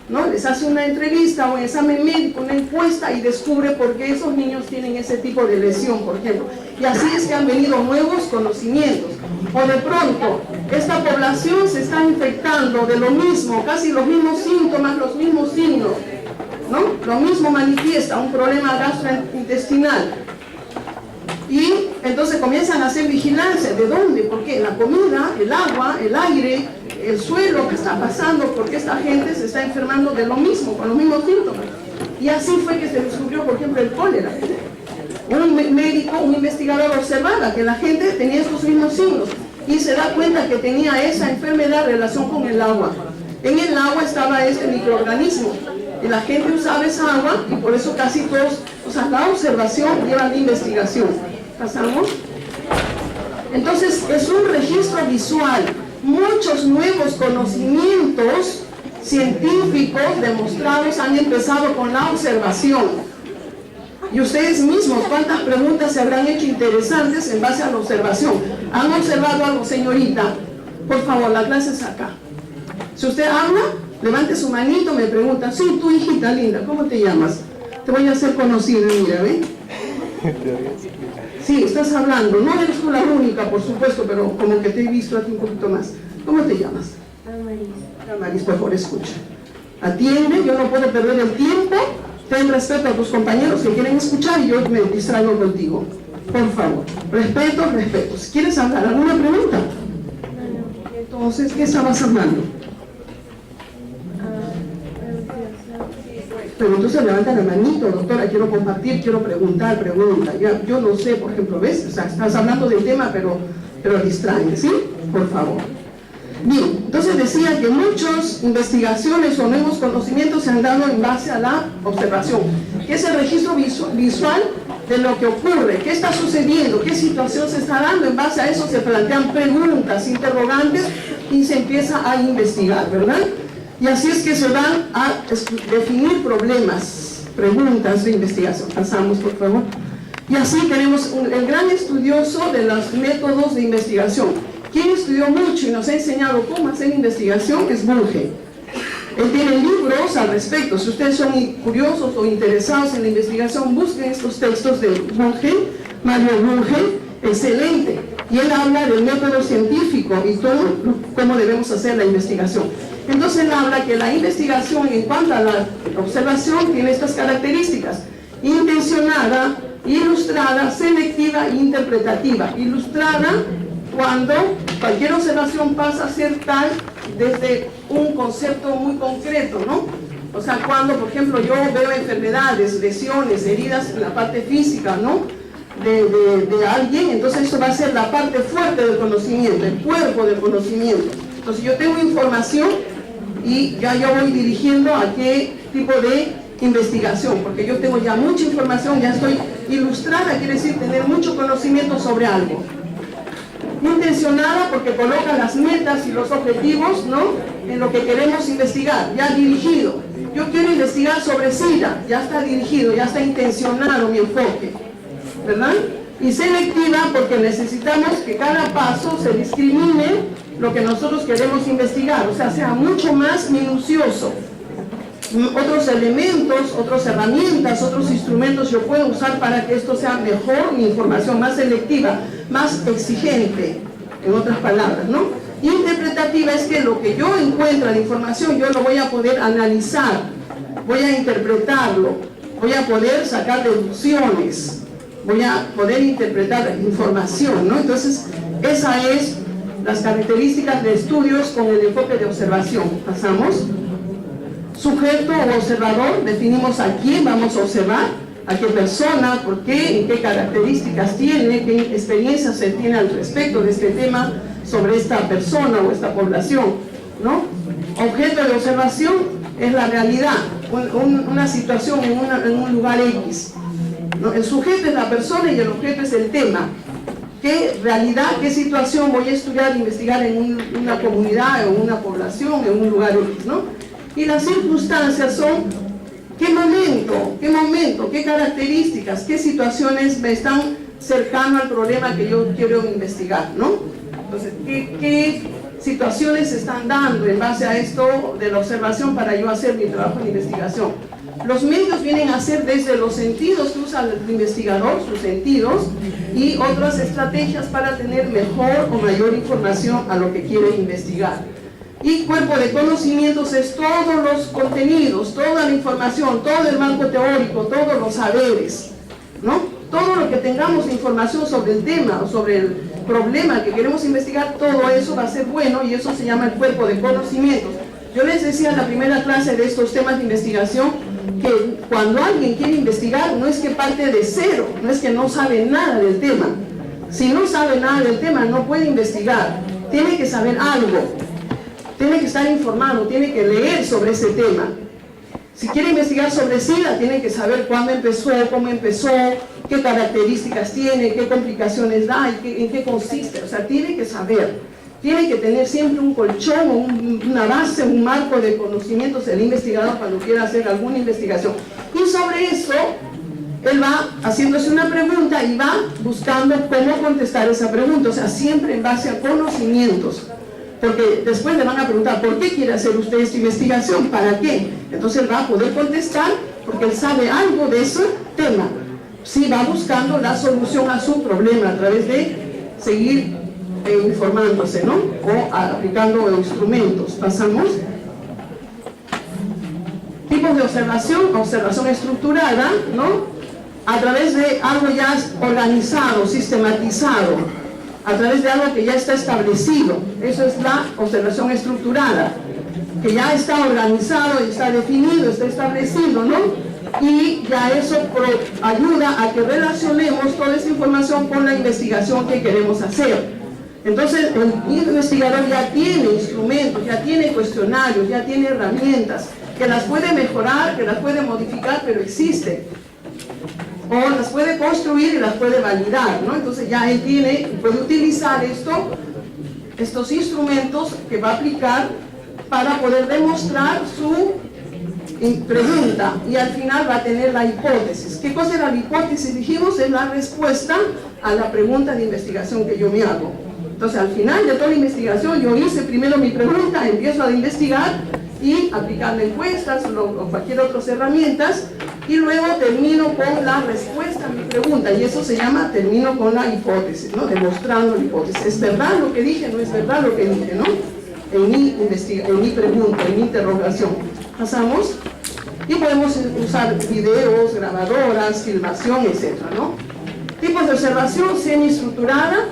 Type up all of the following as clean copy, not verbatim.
¿no? Les hace una entrevista, un examen médico, una encuesta y descubre por qué esos niños tienen ese tipo de lesión, por ejemplo. Y así es que han venido nuevos conocimientos. O de pronto, esta población se está infectando de lo mismo, casi los mismos síntomas, los mismos signos, ¿no? Lo mismo manifiesta un problema gastrointestinal. Y entonces comienzan a hacer vigilancia. ¿De dónde? ¿Por qué? La comida, el agua, el aire, el suelo, ¿qué está pasando? Porque esta gente se está enfermando de lo mismo, con los mismos síntomas. Y así fue que se descubrió, por ejemplo, el cólera. Un médico, un investigador observaba que la gente tenía estos mismos signos y se da cuenta que tenía esa enfermedad en relación con el agua. En el agua estaba este microorganismo y la gente usaba esa agua y por eso casi todos, o sea, la observación lleva a la investigación. ¿Pasamos? Entonces es un registro visual. Muchos nuevos conocimientos científicos demostrados han empezado con la observación. Y ustedes mismos, ¿cuántas preguntas se habrán hecho interesantes en base a la observación? ¿Han observado algo, señorita? Por favor, la clase es acá. Si usted habla, levante su manito, me pregunta, sí, tu hijita linda, ¿cómo te llamas? Te voy a hacer conocido, mira, ¿ve? Sí, estás hablando, no eres tú la única, por supuesto, pero como que te he visto a ti un poquito más. ¿Cómo te llamas? Amaris. Amaris, por favor, escucha. Atiende, yo no puedo perder el tiempo. Ten respeto a tus compañeros que quieren escuchar y yo me distraigo contigo. Por favor, respeto, respeto. Si quieres hablar, ¿alguna pregunta? Entonces, ¿qué estabas hablando? Pero entonces levanta la manito, doctora, quiero compartir, quiero preguntar, pregunta. Yo no sé, por ejemplo, ¿ves? O sea, estás hablando del tema, pero distraen, ¿sí? Por favor. Bien, entonces decía que muchas investigaciones o nuevos conocimientos se han dado en base a la observación, que es el registro visual de lo que ocurre, qué está sucediendo, qué situación se está dando. En base a eso se plantean preguntas, interrogantes y se empieza a investigar, ¿verdad? Y así es que se van a definir problemas, preguntas de investigación. Pasamos, por favor. Y así tenemos el gran estudioso de los métodos de investigación. Quien estudió mucho y nos ha enseñado cómo hacer investigación es Bunge. Él tiene libros al respecto. Si ustedes son curiosos o interesados en la investigación, busquen estos textos de Bunge, Mario Bunge, excelente. Y él habla del método científico y todo cómo debemos hacer la investigación. Entonces él habla que la investigación en cuanto a la observación tiene estas características: intencionada, ilustrada, selectiva e interpretativa. Ilustrada cuando cualquier observación pasa a ser tal desde un concepto muy concreto, ¿no? O sea, cuando, por ejemplo, yo veo enfermedades, lesiones, heridas en la parte física, ¿no? De alguien, entonces eso va a ser la parte fuerte del conocimiento, el cuerpo del conocimiento. Entonces yo tengo información y ya yo voy dirigiendo a qué tipo de investigación, porque yo tengo ya mucha información, ya estoy ilustrada, quiere decir tener mucho conocimiento sobre algo. Intencionada porque coloca las metas y los objetivos, ¿no?, en lo que queremos investigar, ya dirigido. Yo quiero investigar sobre SIDA, ya está dirigido, ya está intencionado mi enfoque, ¿verdad? Y selectiva porque necesitamos que cada paso se discrimine lo que nosotros queremos investigar, o sea, sea mucho más minucioso. Otros elementos, otras herramientas, otros instrumentos yo puedo usar para que esto sea mejor, mi información más selectiva, más exigente, en otras palabras, ¿no? Interpretativa es que lo que yo encuentro en la información yo lo voy a poder analizar, voy a interpretarlo, voy a poder sacar deducciones, voy a poder interpretar la información, ¿no? Entonces, esas es las características de estudios con el enfoque de observación. Pasamos. Sujeto o observador, definimos a quién vamos a observar, a qué persona, por qué, en qué características tiene, qué experiencia se tiene al respecto de este tema sobre esta persona o esta población, ¿no? Objeto de observación es la realidad, una situación en un lugar X, ¿no? El sujeto es la persona y el objeto es el tema. ¿Qué realidad, qué situación voy a estudiar, investigar en una comunidad, en una población, en un lugar X, ¿no? Y las circunstancias son qué momento, qué características, qué situaciones me están cercano al problema que yo quiero investigar, ¿no? Entonces, ¿qué situaciones se están dando en base a esto de la observación para yo hacer mi trabajo de investigación. Los medios vienen a ser desde los sentidos que usa el investigador, sus sentidos, y otras estrategias para tener mejor o mayor información a lo que quiere investigar. Y cuerpo de conocimientos es todos los contenidos, toda la información, todo el marco teórico, todos los saberes, ¿no? Todo lo que tengamos información sobre el tema o sobre el problema que queremos investigar, todo eso va a ser bueno y eso se llama el cuerpo de conocimientos. Yo les decía en la primera clase de estos temas de investigación que cuando alguien quiere investigar no es que parte de cero, no es que no sabe nada del tema. Si no sabe nada del tema no puede investigar, tiene que saber algo, tiene que estar informado, tiene que leer sobre ese tema. Si quiere investigar sobre SIDA, tiene que saber cuándo empezó, cómo empezó, qué características tiene, qué complicaciones da y en qué consiste. O sea, tiene que saber, tiene que tener siempre un colchón, una base, un marco de conocimientos del investigador cuando quiera hacer alguna investigación. Y sobre eso, él va haciéndose una pregunta y va buscando cómo contestar esa pregunta. O sea, siempre en base a conocimientos. Porque después le van a preguntar, ¿por qué quiere hacer usted esta investigación? ¿Para qué? Entonces él va a poder contestar porque él sabe algo de ese tema. Sí, va buscando la solución a su problema a través de seguir informándose, ¿no? O aplicando instrumentos. Pasamos. Tipos de observación, observación estructurada, ¿no? A través de algo ya organizado, sistematizado. A través de algo que ya está establecido. Eso es la observación estructurada, que ya está organizado, está definido, está establecido, ¿no? Y ya eso ayuda a que relacionemos toda esa información con la investigación que queremos hacer. Entonces el investigador ya tiene instrumentos, ya tiene cuestionarios, ya tiene herramientas, que las puede mejorar, que las puede modificar, pero existen. O las puede construir y las puede validar, ¿no? Entonces ya él puede utilizar estos instrumentos que va a aplicar para poder demostrar su pregunta y al final va a tener la hipótesis. ¿Qué cosa era la hipótesis? Dijimos, es la respuesta a la pregunta de investigación que yo me hago. Entonces al final de toda la investigación yo hice primero mi pregunta, empiezo a investigar y aplicar encuestas o cualquier otras herramientas y luego termino con la respuesta a mi pregunta y eso se llama termino con la hipótesis, ¿no? Demostrando la hipótesis. ¿Es verdad lo que dije? ¿No es verdad lo que dije? ¿No? En mi pregunta, en mi interrogación. Pasamos y podemos usar videos, grabadoras, filmación, etcétera, ¿no? Tipos de observación semi-estructurada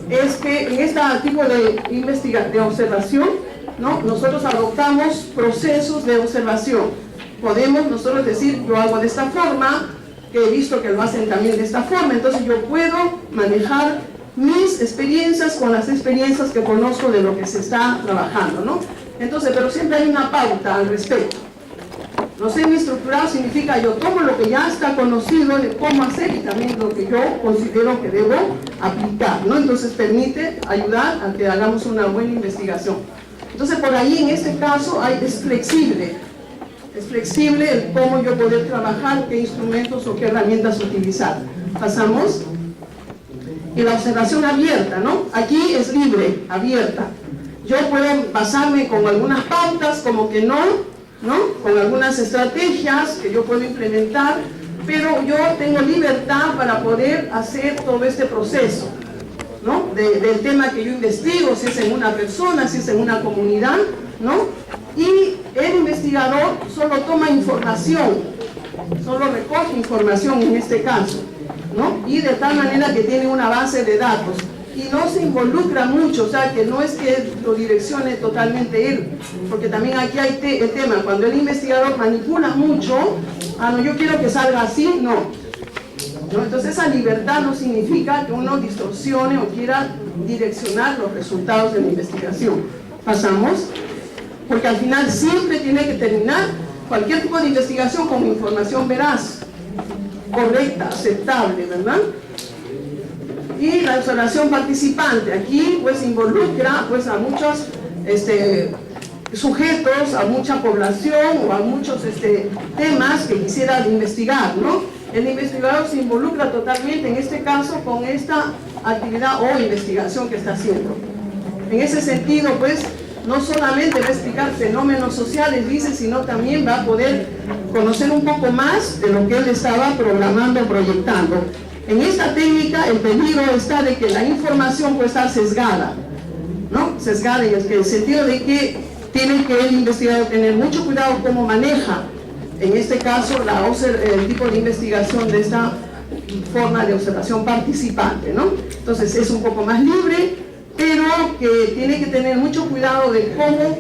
es que en este tipo de observación, ¿no? Nosotros adoptamos procesos de observación. Podemos nosotros decir, yo hago de esta forma, que he visto que lo hacen también de esta forma, entonces yo puedo manejar mis experiencias con las experiencias que conozco de lo que se está trabajando, ¿no? Entonces, pero siempre hay una pauta al respecto. Lo semi-estructurado significa yo tomo lo que ya está conocido de cómo hacer y también lo que yo considero que debo aplicar, ¿no? Entonces permite ayudar a que hagamos una buena investigación. Entonces por ahí en este caso es flexible el cómo yo poder trabajar, qué instrumentos o qué herramientas utilizar. Pasamos. Y la observación abierta, ¿no? Aquí es libre, abierta. Yo puedo basarme con algunas pautas, como que no, con algunas estrategias que yo puedo implementar, pero yo tengo libertad para poder hacer todo este proceso, ¿no? Del tema que yo investigo, si es en una persona, si es en una comunidad, ¿no? Y el investigador solo toma información, solo recoge información en este caso, ¿no? Y de tal manera que tiene una base de datos y no se involucra mucho, o sea que no es que lo direccione totalmente él, porque también aquí hay el tema, cuando el investigador manipula mucho, no, yo quiero que salga así, no. Entonces esa libertad no significa que uno distorsione o quiera direccionar los resultados de la investigación. Pasamos, porque al final siempre tiene que terminar cualquier tipo de investigación con información veraz, correcta, aceptable, ¿verdad? Y la observación participante, aquí pues involucra pues a muchos sujetos, a mucha población o a muchos temas que quisiera investigar, ¿no? El investigador se involucra totalmente en este caso con esta actividad o investigación que está haciendo. En ese sentido, pues, no solamente va a explicar fenómenos sociales, dice, sino también va a poder conocer un poco más de lo que él estaba programando, proyectando. En esta técnica, el peligro está de que la información puede estar sesgada, ¿no? Sesgada en el sentido de que tiene que el investigador tener mucho cuidado cómo maneja, en este caso, el tipo de investigación de esta forma de observación participante, ¿no? Entonces es un poco más libre, pero que tiene que tener mucho cuidado de cómo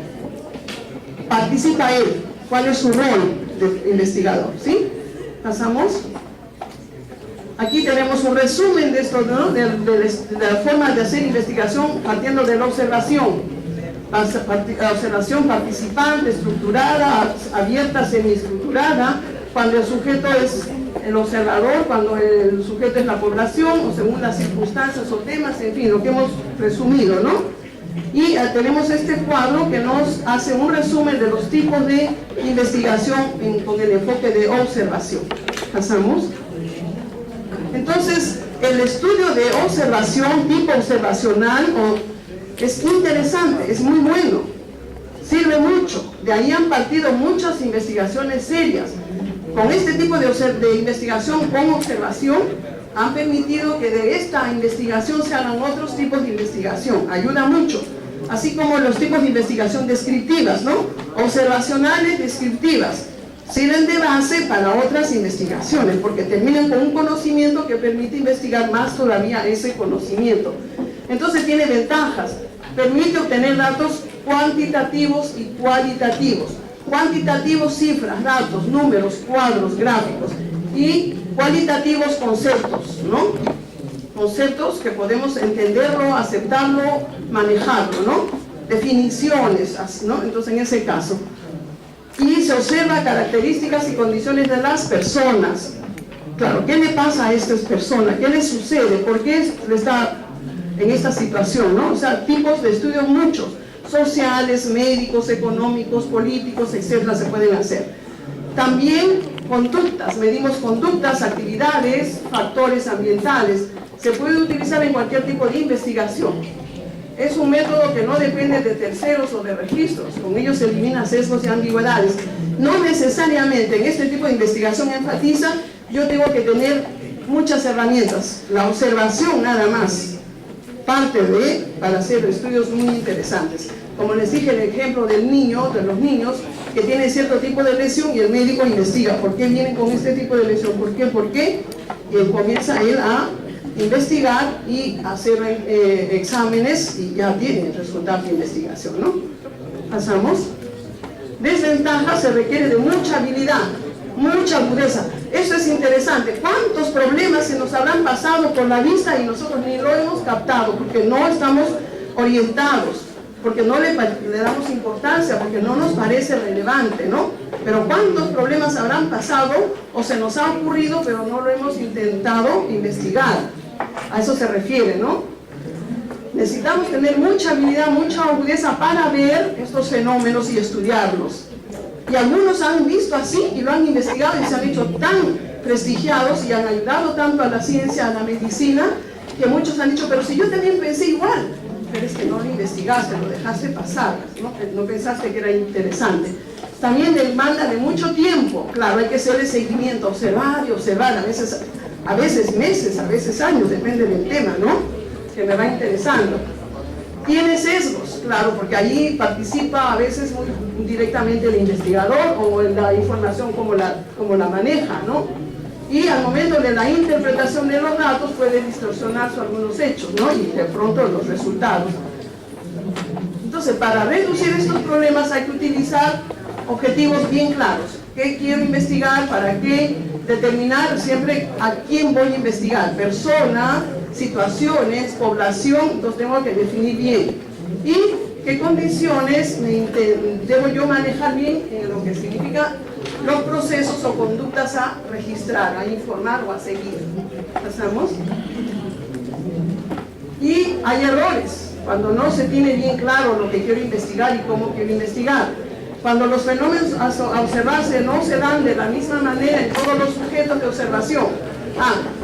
participa él, cuál es su rol de investigador, ¿sí? Pasamos. Aquí tenemos un resumen de esto, ¿no? de la forma de hacer investigación partiendo de la observación. Observación participante, estructurada, abierta, semiestructurada, cuando el sujeto es el observador, cuando el sujeto es la población, o según las circunstancias o temas, en fin, lo que hemos resumido, ¿no? Y tenemos este cuadro que nos hace un resumen de los tipos de investigación con el enfoque de observación. ¿Pasamos? Entonces, el estudio de observación, tipo observacional, es interesante, es muy bueno, sirve mucho. De ahí han partido muchas investigaciones serias. Con este tipo de investigación con observación, han permitido que de esta investigación se hagan otros tipos de investigación. Ayuda mucho. Así como los tipos de investigación descriptivas, ¿no? Observacionales, descriptivas. Sirven de base para otras investigaciones, porque terminan con un conocimiento que permite investigar más todavía ese conocimiento. Entonces tiene ventajas. Permite obtener datos cuantitativos y cualitativos. Cuantitativos, cifras, datos, números, cuadros, gráficos. Y cualitativos, conceptos, ¿no? Conceptos que podemos entenderlo, aceptarlo, manejarlo, ¿no? Definiciones, ¿no? Entonces, en ese caso. Y se observa características y condiciones de las personas. Claro, ¿qué le pasa a estas personas? ¿Qué le sucede? ¿Por qué está en esta situación, ¿no? O sea, tipos de estudios muchos, sociales, médicos, económicos, políticos, etcétera, se pueden hacer. También conductas, medimos conductas, actividades, factores ambientales. Se puede utilizar en cualquier tipo de investigación. Es un método que no depende de terceros o de registros, con ellos se eliminan sesgos y ambigüedades. No necesariamente en este tipo de investigación enfatiza, yo tengo que tener muchas herramientas, la observación nada más, parte para hacer estudios muy interesantes. Como les dije, el ejemplo del niño, de los niños que tienen cierto tipo de lesión y el médico investiga, ¿por qué vienen con este tipo de lesión? ¿Por qué? ¿Por qué? Y comienza él a investigar y hacer exámenes y ya tiene el resultado de investigación, ¿no? Pasamos. Desventaja, se requiere de mucha habilidad, mucha agudeza. Esto es interesante. ¿Cuántos problemas se nos habrán pasado por la vista y nosotros ni lo hemos captado porque no estamos orientados, porque no le damos importancia, porque no nos parece relevante, ¿no? Pero ¿cuántos problemas habrán pasado o se nos ha ocurrido pero no lo hemos intentado investigar? A eso se refiere, ¿no? Necesitamos tener mucha habilidad, mucha agudeza para ver estos fenómenos y estudiarlos. Y algunos han visto así y lo han investigado y se han hecho tan prestigiados y han ayudado tanto a la ciencia, a la medicina, que muchos han dicho, pero si yo también pensé igual, pero es que no lo investigaste, lo dejaste pasar, ¿no? No pensaste que era interesante. También demanda de mucho tiempo, claro, hay que hacerle seguimiento, observar y observar, a veces meses, a veces años, depende del tema, ¿no? Que me va interesando. Tiene sesgos, claro, porque allí participa a veces muy directamente el investigador o en la información como la maneja, ¿no? Y al momento de la interpretación de los datos puede distorsionarse algunos hechos, ¿no? Y de pronto los resultados. Entonces, para reducir estos problemas hay que utilizar objetivos bien claros. ¿Qué quiero investigar? ¿Para qué? Determinar siempre a quién voy a investigar. Persona, situaciones, población, entonces tengo que definir bien. Y qué condiciones debo yo manejar bien en lo que significa los procesos o conductas a registrar, a informar o a seguir. ¿Pasamos? Y hay errores, cuando no se tiene bien claro lo que quiero investigar y cómo quiero investigar. Cuando los fenómenos a observarse no se dan de la misma manera en todos los sujetos de observación.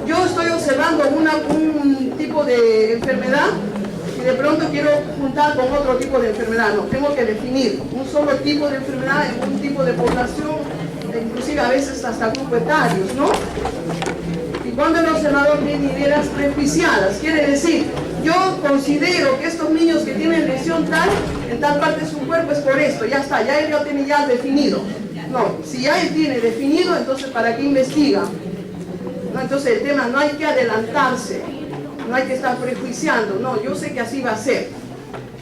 Yo estoy observando un tipo de enfermedad de pronto quiero juntar con otro tipo de enfermedad, no, tengo que definir un solo tipo de enfermedad en un tipo de población, inclusive a veces hasta grupos etarios, ¿no? Y cuando el observador tiene ideas prejuiciadas, quiere decir, yo considero que estos niños que tienen lesión tal, en tal parte de su cuerpo es por esto, ya está, ya él lo tiene ya definido. No, si ya él tiene definido, entonces ¿para qué investiga? No, entonces el tema no hay que adelantarse, no hay que estar prejuiciando, no, yo sé que así va a ser.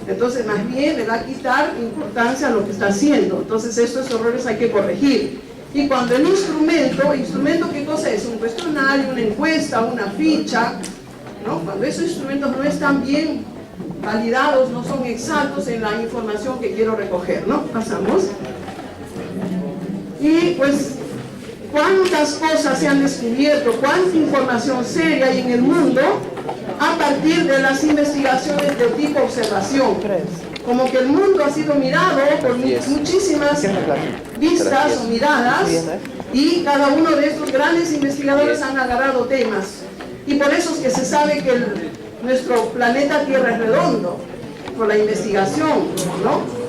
Entonces más bien le va a quitar importancia a lo que está haciendo. Entonces estos errores hay que corregir. Y cuando el instrumento ¿qué cosa es? Un cuestionario, una encuesta, una ficha, ¿no? Cuando esos instrumentos no están bien validados, no son exactos en la información que quiero recoger, ¿no? Pasamos. Y pues, ¿cuántas cosas se han descubierto? ¿Cuánta información seria hay en el mundo a partir de las investigaciones de tipo observación? Como que el mundo ha sido mirado por muchísimas vistas o miradas, y cada uno de estos grandes investigadores han agarrado temas. Y por eso es que se sabe que nuestro planeta Tierra es redondo, por la investigación, ¿no?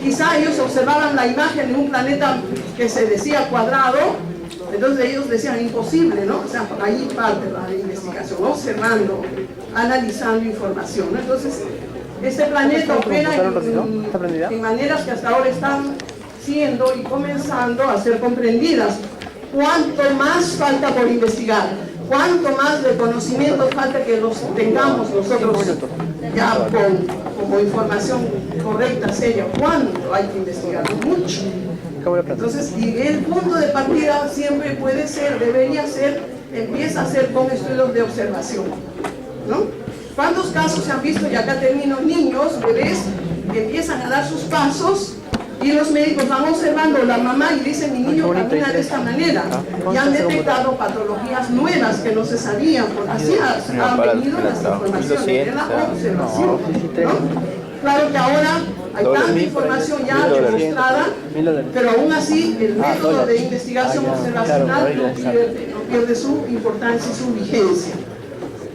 Quizá ellos observaban la imagen de un planeta que se decía cuadrado, entonces ellos decían imposible, ¿no? O sea, por ahí parte la investigación, observando, analizando información, ¿no? Entonces, este planeta opera en maneras que hasta ahora están siendo y comenzando a ser comprendidas. ¿Cuánto más falta por investigar? ¿Cuánto más de conocimiento falta que los tengamos nosotros ya como información correcta, seria? ¿Cuánto hay que investigar? Mucho. Entonces, y el punto de partida siempre puede ser, debería ser, empieza a ser con estudios de observación, ¿no? ¿Cuántos casos se han visto? Y acá termino, niños, bebés, que empiezan a dar sus pasos y los médicos van observando la mamá y dicen, mi niño camina de esta manera. Y han detectado patologías nuevas que no se sabían, así han venido las informaciones de la observación, ¿no? Claro que ahora hay tanta información ya demostrada, pero aún así el método de investigación observacional no pierde su importancia y su vigencia.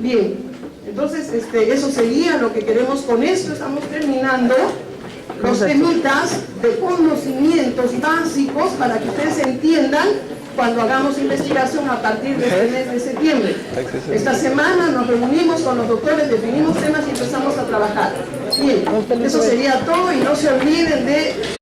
Bien. Entonces, eso sería lo que queremos con esto. Estamos terminando los temitas de conocimientos básicos para que ustedes entiendan cuando hagamos investigación a partir de este mes de septiembre. Esta semana nos reunimos con los doctores, definimos temas y empezamos a trabajar. Bien, eso sería todo y no se olviden de